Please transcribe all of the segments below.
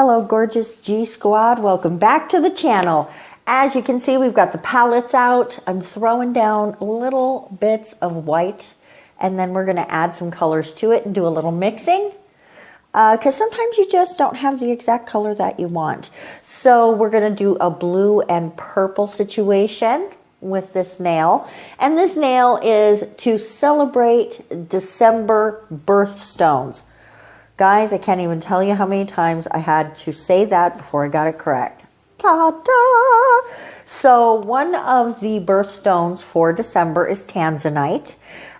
Hello, gorgeous G Squad. Welcome back to the channel. As you can see, we've got the palettes out. I'm throwing down little bits of white, and then we're going to add some colors to it and do a little mixing. Because sometimes you just don't have the exact color that you want. So we're going to do a blue and purple situation with this nail. And this nail is to celebrate December birthstones. Guys, I can't even tell you how many times I had to say that before I got it correct. Ta-da! So one of the birthstones for December is Tanzanite.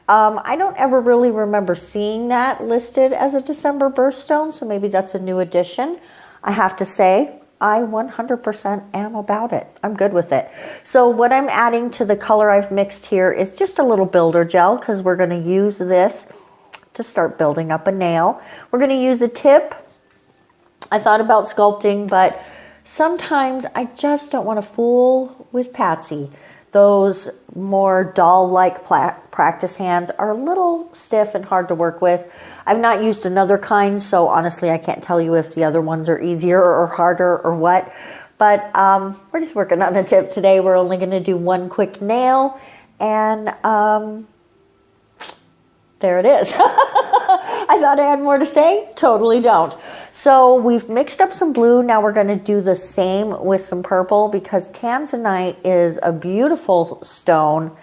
I don't ever really remember seeing that listed as a December birthstone, so maybe that's a new addition. I have to say, I 100% am about it. I'm good with it. So what I'm adding to the color I've mixed here is just a little builder gel, because we're going to use this to start building up a nail. We're going to use a tip. I thought about sculpting, but sometimes I just don't want to fool with Patsy. Those more doll-like practice hands are a little stiff and hard to work with. I've not used another kind, so honestly I can't tell you if the other ones are easier or harder or what. But we're just working on a tip today. We're only going to do one quick nail, and there it is. I thought I had more to say. Totally don't. So we've mixed up some blue. Now we're going to do the same with some purple, because Tanzanite is a beautiful stone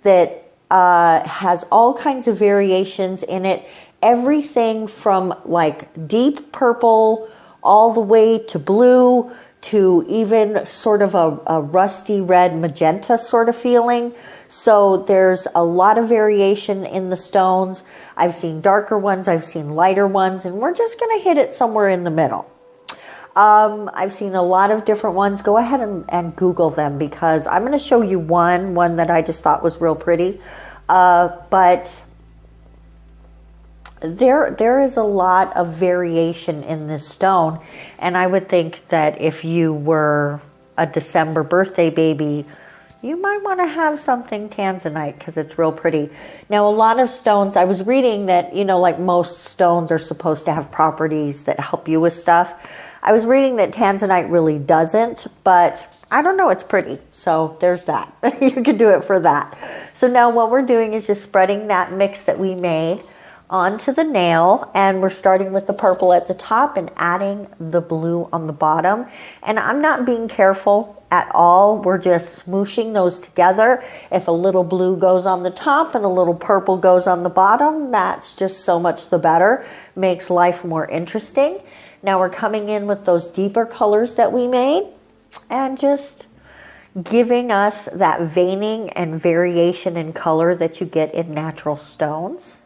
that has all kinds of variations in it. Everything from like deep purple all the way to blue to even sort of a rusty red magenta sort of feeling. So there's a lot of variation in the stones. I've seen darker ones, I've seen lighter ones, and we're just going to hit it somewhere in the middle. I've seen a lot of different ones. Go ahead and Google them, because I'm going to show you one that I just thought was real pretty. But there is a lot of variation in this stone, and I would think that if you were a December birthday baby, you might want to have something Tanzanite, because it's real pretty. Now, a lot of stones, I was reading that, you know, like most stones are supposed to have properties that help you with stuff. I was reading that Tanzanite really doesn't, but I don't know, it's pretty. So there's that. You can do it for that. So now what we're doing is just spreading that mix that we made onto the nail, and we're starting with the purple at the top and adding the blue on the bottom. And I'm not being careful at all. We're just smooshing those together. If a little blue goes on the top and a little purple goes on the bottom, that's just so much the better. Makes life more interesting. Now we're coming in with those deeper colors that we made and just giving us that veining and variation in color that you get in natural stones.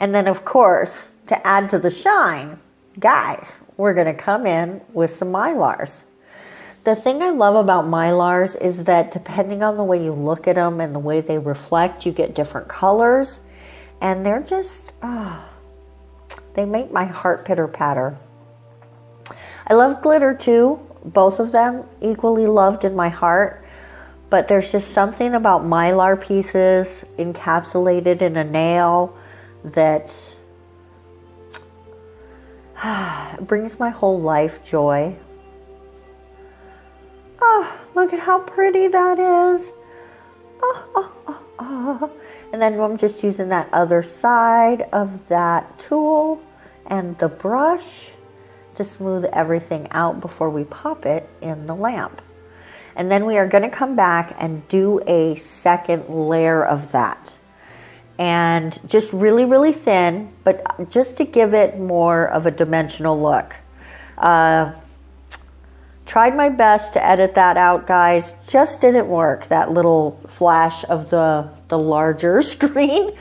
And then, of course, to add to the shine, guys, we're going to come in with some mylars. The thing I love about mylars is that depending on the way you look at them and the way they reflect, you get different colors. And they're just, they make my heart pitter-patter. I love glitter too. Both of them equally loved in my heart. But there's just something about mylar pieces encapsulated in a nail that brings my whole life joy. Oh, look at how pretty that is. And then I'm just using that other side of that tool and the brush to smooth everything out before we pop it in the lamp. And then we are going to come back and do a second layer of that. And just really, really thin, but just to give it more of a dimensional look. Tried my best to edit that out, guys. Just didn't work, that little flash of the larger screen.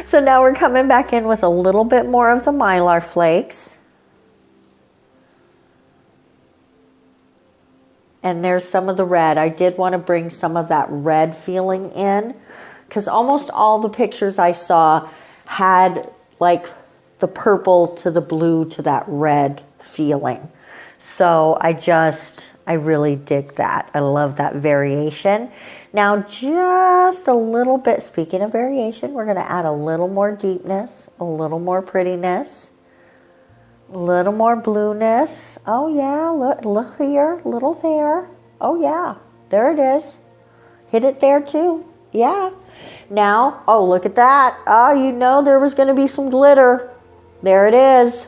So now we're coming back in with a little bit more of the mylar flakes. And there's some of the red. I did want to bring some of that red feeling in, because almost all the pictures I saw had like the purple to the blue to that red feeling. So I just I really dig that. I love that variation. Now just a little bit, speaking of variation, we're going to add a little more deepness, a little more prettiness, a little more blueness. Oh yeah, look here, little there. Oh yeah, there it is. Hit it there too. Yeah. Now, oh, look at that. Oh, you know there was going to be some glitter. There it is.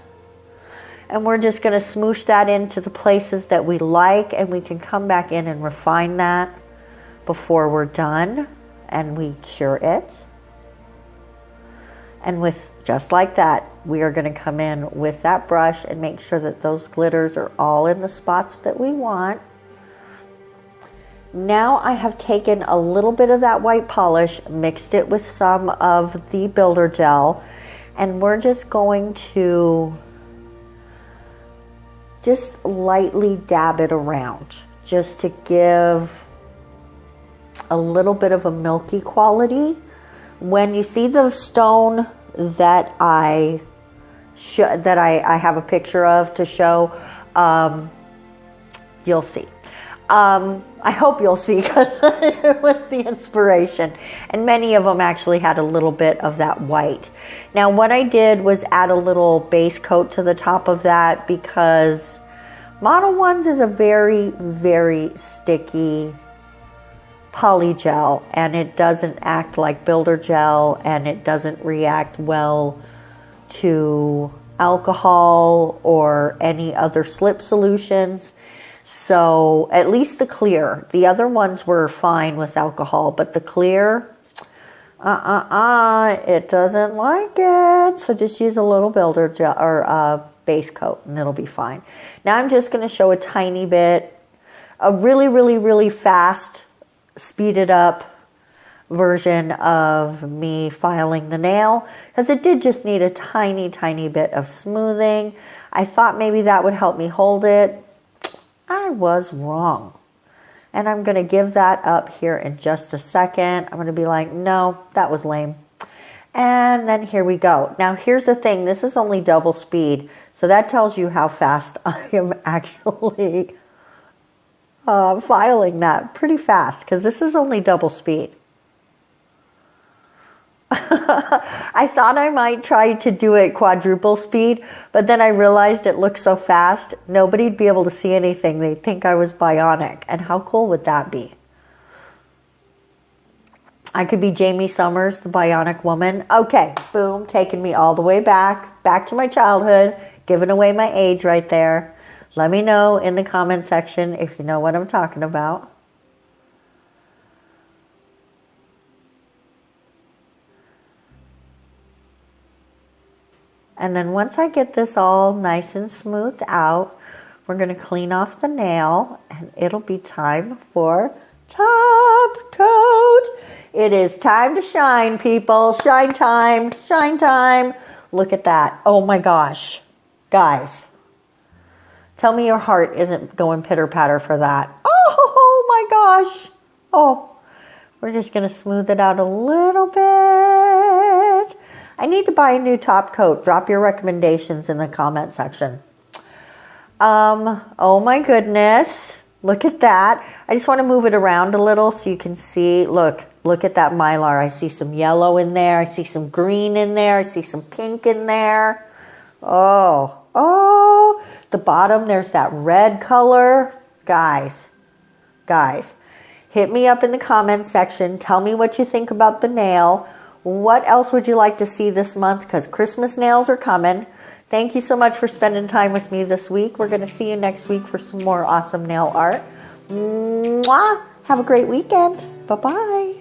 And we're just going to smoosh that into the places that we like, and we can come back in and refine that before we're done and we cure it. And with just like that, we are going to come in with that brush and make sure that those glitters are all in the spots that we want. Now I have taken a little bit of that white polish, mixed it with some of the builder gel, and we're just going to just lightly dab it around, just to give a little bit of a milky quality. When you see the stone that I have a picture of to show, you'll see. I hope you'll see, because it was the inspiration. And many of them actually had a little bit of that white. Now what I did was add a little base coat to the top of that, because Model Ones is a very, very sticky poly gel, and it doesn't act like builder gel, and it doesn't react well to alcohol or any other slip solutions. So at least the clear. The other ones were fine with alcohol, but the clear, it doesn't like it. So just use a little builder gel or base coat, and it'll be fine. Now I'm just going to show a tiny bit, a really, really, really fast, speeded up version of me filing the nail, because it did just need a tiny, tiny bit of smoothing. I thought maybe that would help me hold it. I was wrong. And I'm going to give that up here in just a second. I'm going to be like, no, that was lame. And then here we go. Now here's the thing. This is only double speed. So that tells you how fast I am actually filing that. Pretty fast, because this is only double speed. I thought I might try to do it quadruple speed, but then I realized it looks so fast, nobody'd be able to see anything. They'd think I was bionic. And how cool would that be? I could be Jamie Summers, the bionic woman. Okay, boom, taking me all the way back to my childhood, giving away my age right there. Let me know in the comment section if you know what I'm talking about. And then once I get this all nice and smoothed out, we're going to clean off the nail, and it'll be time for top coat. It is time to shine, people. Shine time, shine time. Look at that. Oh my gosh. Guys, tell me your heart isn't going pitter-patter for that. Oh my gosh. Oh, we're just going to smooth it out a little bit. I need to buy a new top coat. Drop your recommendations in the comment section. Oh my goodness. Look at that. I just want to move it around a little so you can see. Look at that Mylar. I see some yellow in there. I see some green in there. I see some pink in there. Oh, the bottom, there's that red color. Guys, hit me up in the comment section. Tell me what you think about the nail. What else would you like to see this month? Because Christmas nails are coming. Thank you so much for spending time with me this week. We're going to see you next week for some more awesome nail art. Mwah! Have a great weekend. Bye-bye.